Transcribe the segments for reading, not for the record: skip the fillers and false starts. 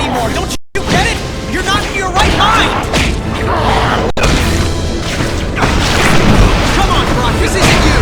anymore. Don't you get it? You're not in your right mind. Come on, Brock. This isn't you.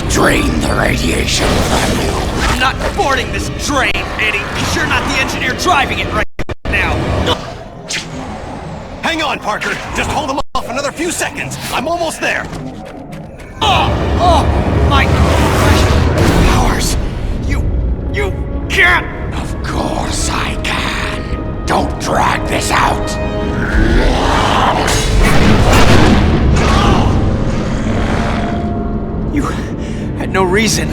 Drain the radiation from you. I'm not boarding this train, Eddie. You're sure not the engineer driving it right now. Hang on, Parker. Just hold him off another few seconds. I'm almost there. Oh, my powers. You can't. Of course I can. Don't drag this out. You had no reason.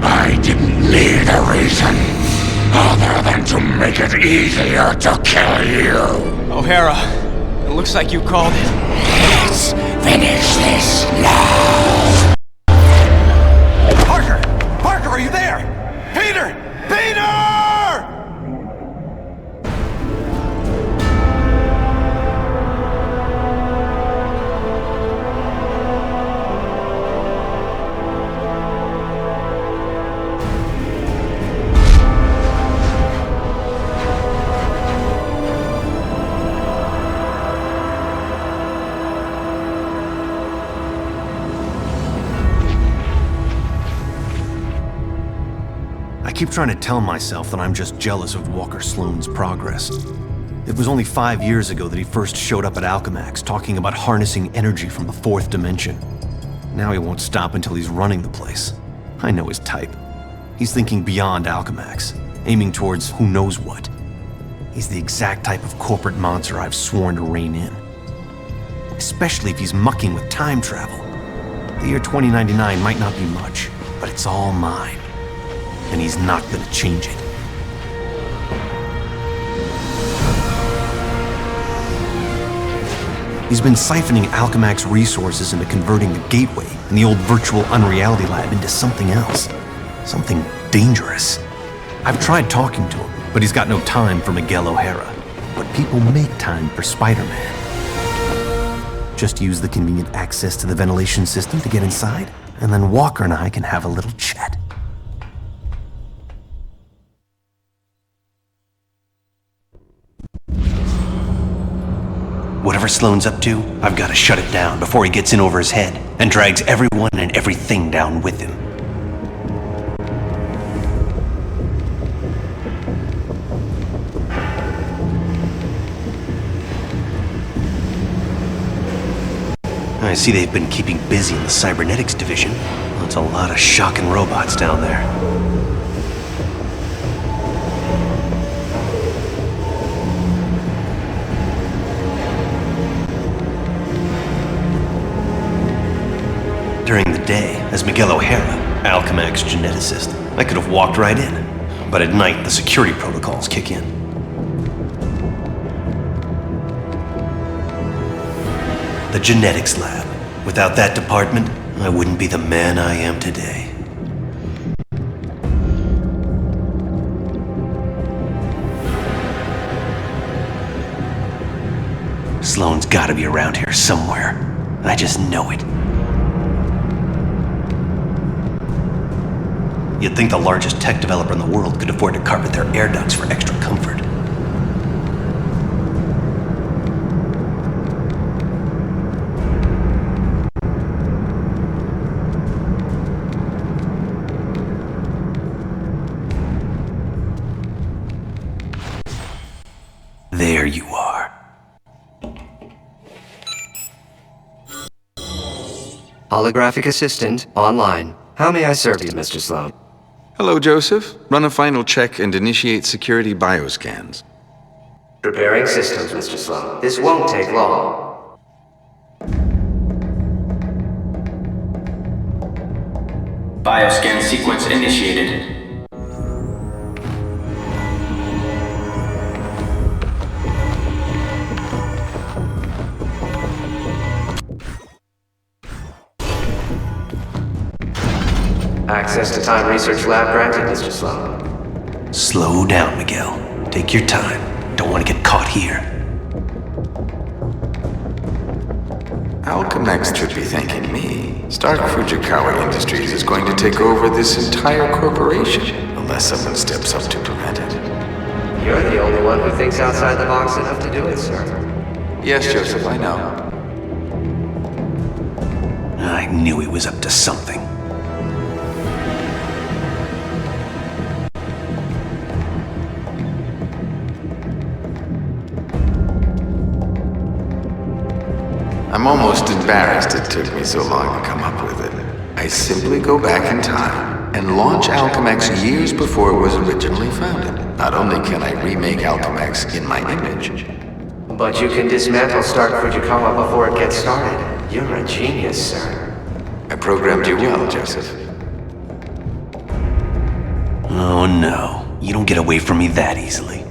I didn't need a reason, other than to make it easier to kill you. O'Hara, it looks like you called it. Let's finish this now. Parker! Parker, are you there? Peter! Peter! I keep trying to tell myself that I'm just jealous of Walker Sloan's progress. It was only 5 years ago that he first showed up at Alchemax, talking about harnessing energy from the fourth dimension. Now he won't stop until he's running the place. I know his type. He's thinking beyond Alchemax, aiming towards who knows what. He's the exact type of corporate monster I've sworn to rein in. Especially if he's mucking with time travel. The year 2099 might not be much, but it's all mine. And he's not gonna change it. He's been siphoning Alchemax resources into converting the Gateway and the old virtual unreality lab into something else. Something dangerous. I've tried talking to him, but he's got no time for Migel O'Hara. But people make time for Spider-Man. Just use the convenient access to the ventilation system to get inside, and then Walker and I can have a little chat. Whatever Sloan's up to, I've got to shut it down before he gets in over his head and drags everyone and everything down with him. I see they've been keeping busy in the cybernetics division. That's a lot of shocking robots down there. During the day, as Migel O'Hara, Alchemax geneticist, I could have walked right in. But at night, the security protocols kick in. The genetics lab. Without that department, I wouldn't be the man I am today. Sloan's gotta be around here somewhere. I just know it. You'd think the largest tech developer in the world could afford to carpet their air ducts for extra comfort. There you are. Holographic assistant online. How may I serve you, Mr. Sloan? Hello, Joseph. Run a final check and initiate security bioscans. Preparing systems, Mr. Sloan. This won't take long. Bioscan sequence initiated. Access to time research lab granted, Mr. Sloan. Slow down, Miguel. Take your time. Don't want to get caught here. Alchemax should be thanking me. Stark Fujikawa Industries is going to take over this entire corporation, unless someone steps up to prevent it. You're the only one who thinks outside the box enough to do it, sir. Yes, Joseph, I know. I knew he was up to something. I'm almost embarrassed it took me so long to come up with it. I simply go back in time and launch Alchemax years before it was originally founded. Not only can I remake Alchemax in my image, But you can dismantle Stark Fujikawa before it gets started. You're a genius, sir. I programmed you well, Joseph. Oh no, you don't get away from me that easily.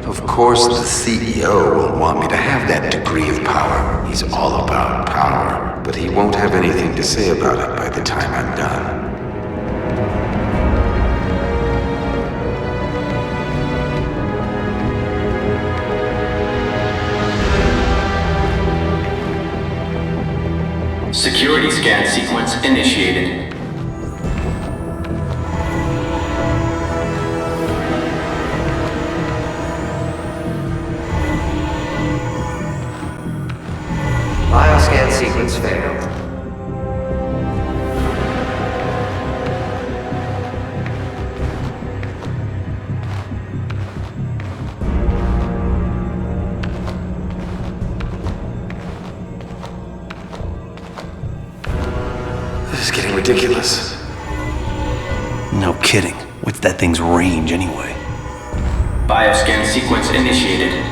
Of course, the CEO will want me to have that degree of power. He's all about power, but he won't have anything to say about it by the time I'm done. Security scan sequence initiated. Bioscan sequence failed. This is getting ridiculous. No kidding. What's that thing's range anyway? Bioscan sequence initiated.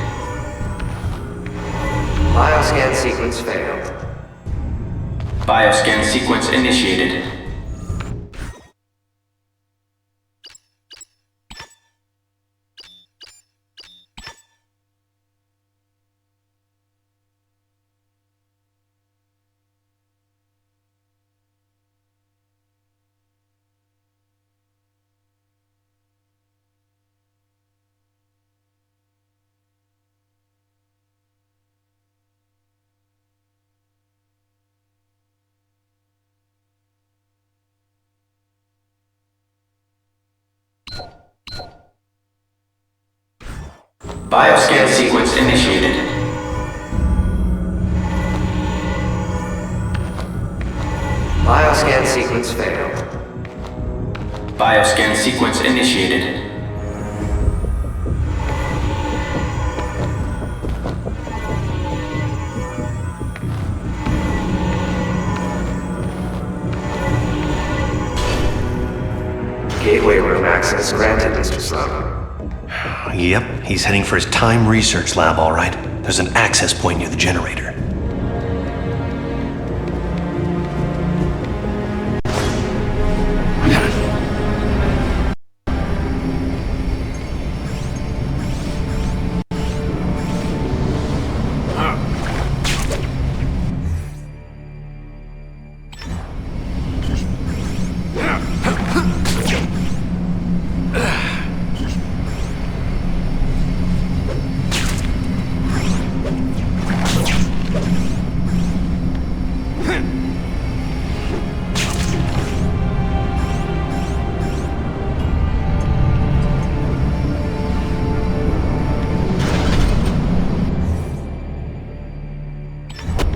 Bioscan sequence failed. Bioscan sequence initiated. Bioscan sequence initiated. Bioscan sequence failed. Bioscan sequence initiated. Gateway room access granted, Mr. Sloan. Yep, he's heading for his time research lab, all right. There's an access point near the generator.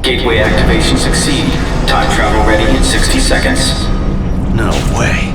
Gateway activation succeed. Time travel ready in 60 seconds. No way.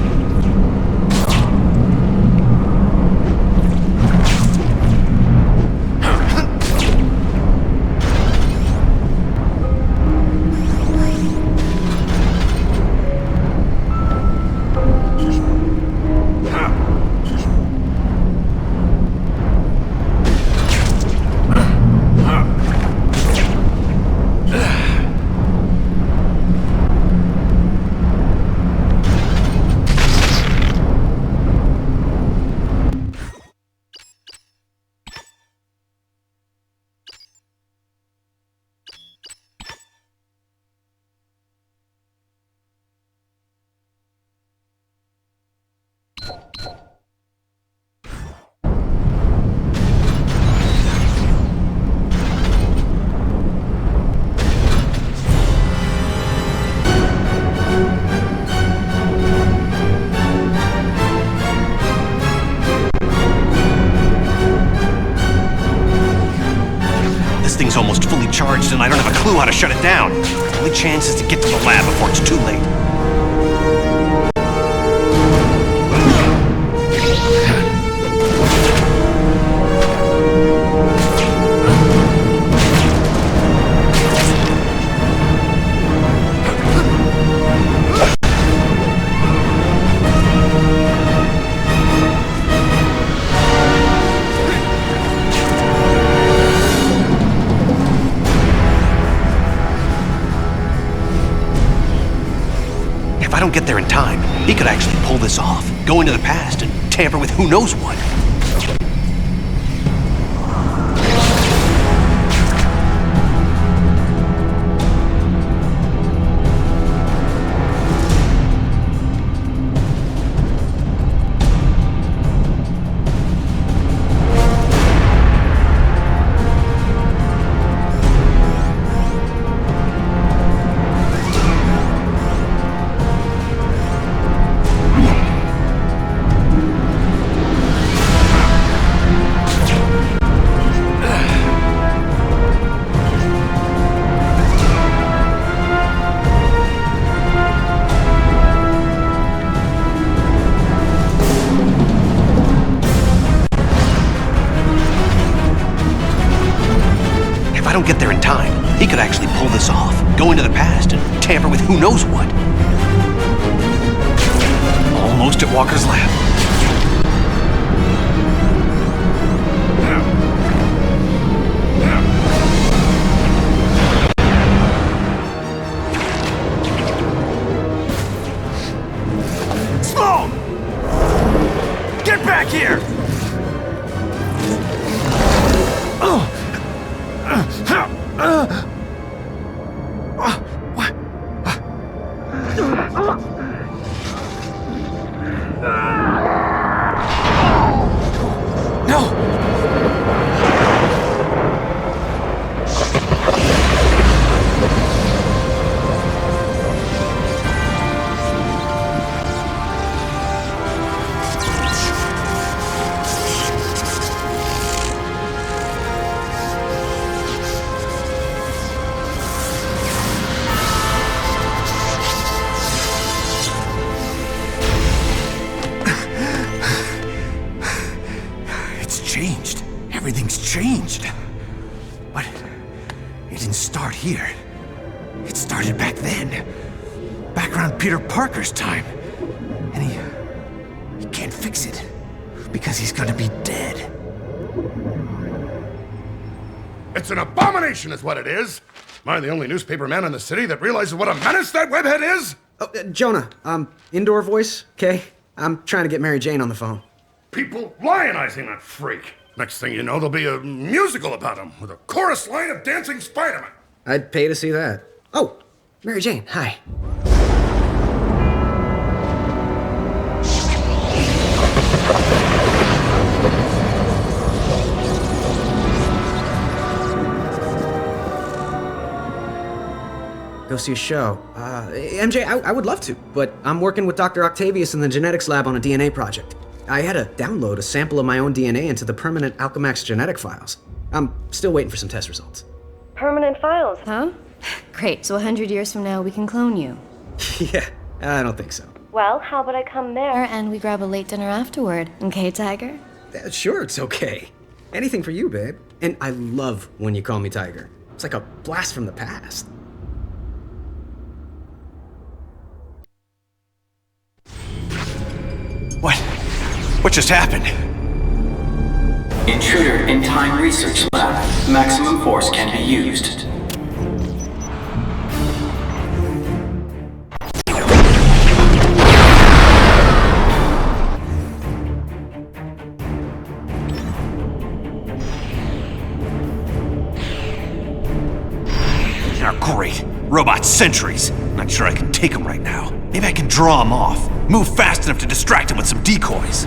This thing's almost fully charged and I don't have a clue how to shut it down. The only chance is to get to the lab before it's too late. If I don't get there in time, he could actually pull this off, go into the past and tamper with who knows what. If I don't get there in time, he could actually pull this off, go into the past and tamper with who knows what. Almost at Walker's lab. Sloan! Get back here! Changed. Everything's changed. But it didn't start here. It started back then. Back around Peter Parker's time. And he can't fix it. Because he's gonna be dead. It's an abomination is what it is. Am I the only newspaper man in the city that realizes what a menace that webhead is? Oh, Jonah, indoor voice, okay? I'm trying to get Mary Jane on the phone. People lionizing that freak. Next thing you know, there'll be a musical about him with a chorus line of dancing Spider-Man. I'd pay to see that. Oh, Mary Jane, hi. Go see a show. MJ, I would love to, but I'm working with Dr. Octavius in the genetics lab on a DNA project. I had to download a sample of my own DNA into the permanent Alchemax genetic files. I'm still waiting for some test results. Permanent files, huh? Great, so 100 years from now we can clone you. Yeah, I don't think so. Well, how about I come there and we grab a late dinner afterward, okay, Tiger? Sure, it's okay. Anything for you, babe. And I love when you call me Tiger. It's like a blast from the past. What just happened? Intruder in time research lab. Maximum force can be used. Oh, great. Robot sentries. Not sure I can take them right now. Maybe I can draw them off. Move fast enough to distract them with some decoys.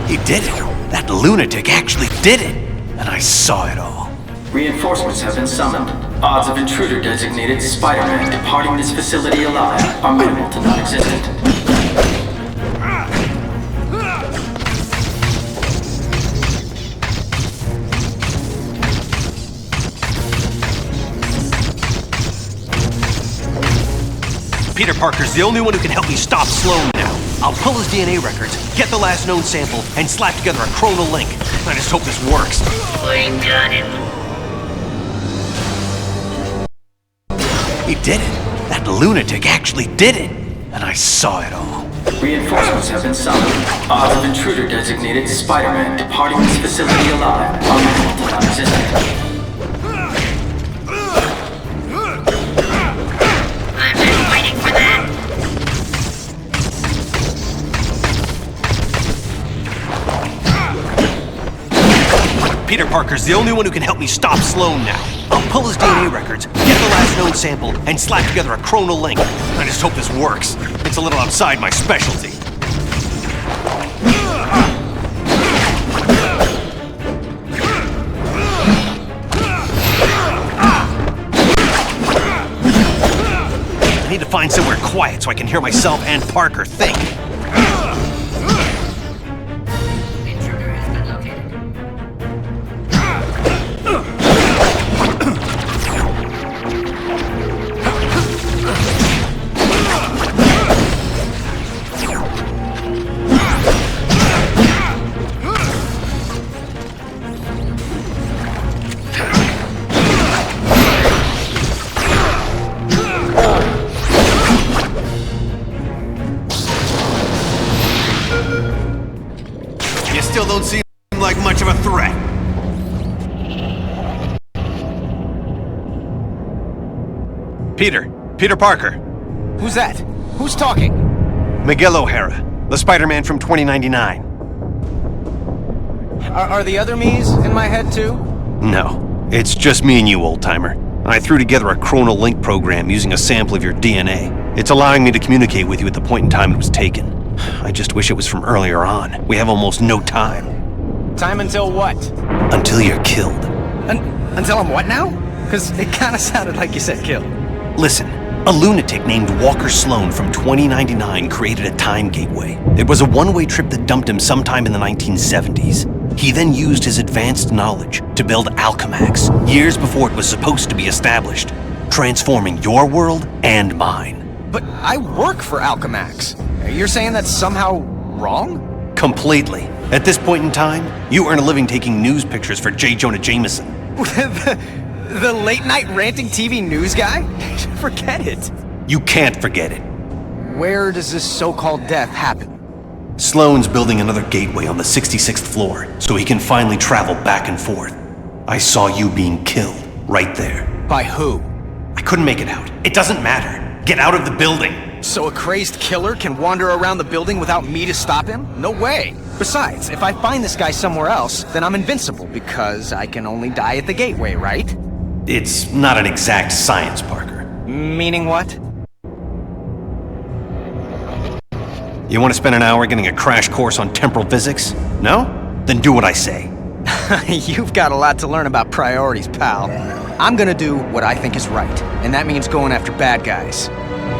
He did it. That lunatic actually did it. And I saw it all. Reinforcements have been summoned. Odds of intruder designated Spider-Man departing this facility alive are minimal to non-existent. Peter Parker's the only one who can help me stop Sloan now. I'll pull his DNA records, get the last known sample, and slap together a chronal link. I just hope this works. We got it. He did it. That lunatic actually did it. And I saw it all. Reinforcements have been summoned. Odds of intruder designated Spider-Man departing this facility alive are minimal to non-existent. I've been waiting for that. Peter Parker's the only one who can help me stop Sloan now. I'll pull his DNA records, get the last known sample, and slap together a chronal link. I just hope this works. It's a little outside my specialty. I need to find somewhere quiet so I can hear myself and Parker think. Intruder has been located. Still don't seem like much of a threat. Peter Parker. Who's that? Who's talking? Migel O'Hara, the Spider-Man from 2099. Are the other me's in my head too? No, it's just me and you, old-timer. I threw together a chronal link program using a sample of your DNA. It's allowing me to communicate with you at the point in time it was taken. I just wish it was from earlier on. We have almost no time. Time until what? Until you're killed. Until I'm what now? Because it kind of sounded like you said kill. Listen, a lunatic named Walker Sloan from 2099 created a time gateway. It was a one-way trip that dumped him sometime in the 1970s. He then used his advanced knowledge to build Alchemax, years before it was supposed to be established, transforming your world and mine. But I work for Alchemax. You're saying that's somehow wrong? Completely. At this point in time, you earn a living taking news pictures for J. Jonah Jameson. The late-night ranting TV news guy? Forget it. You can't forget it. Where does this so-called death happen? Sloan's building another gateway on the 66th floor, so he can finally travel back and forth. I saw you being killed, right there. By who? I couldn't make it out. It doesn't matter. Get out of the building. So a crazed killer can wander around the building without me to stop him? No way. Besides, if I find this guy somewhere else, then I'm invincible, because I can only die at the gateway, right? It's not an exact science, Parker. Meaning what? You want to spend an hour getting a crash course on temporal physics? No? Then do what I say. You've got a lot to learn about priorities, pal. I'm gonna do what I think is right, and that means going after bad guys.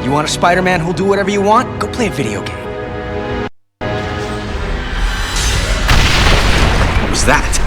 You want a Spider-Man who'll do whatever you want? Go play a video game. What was that?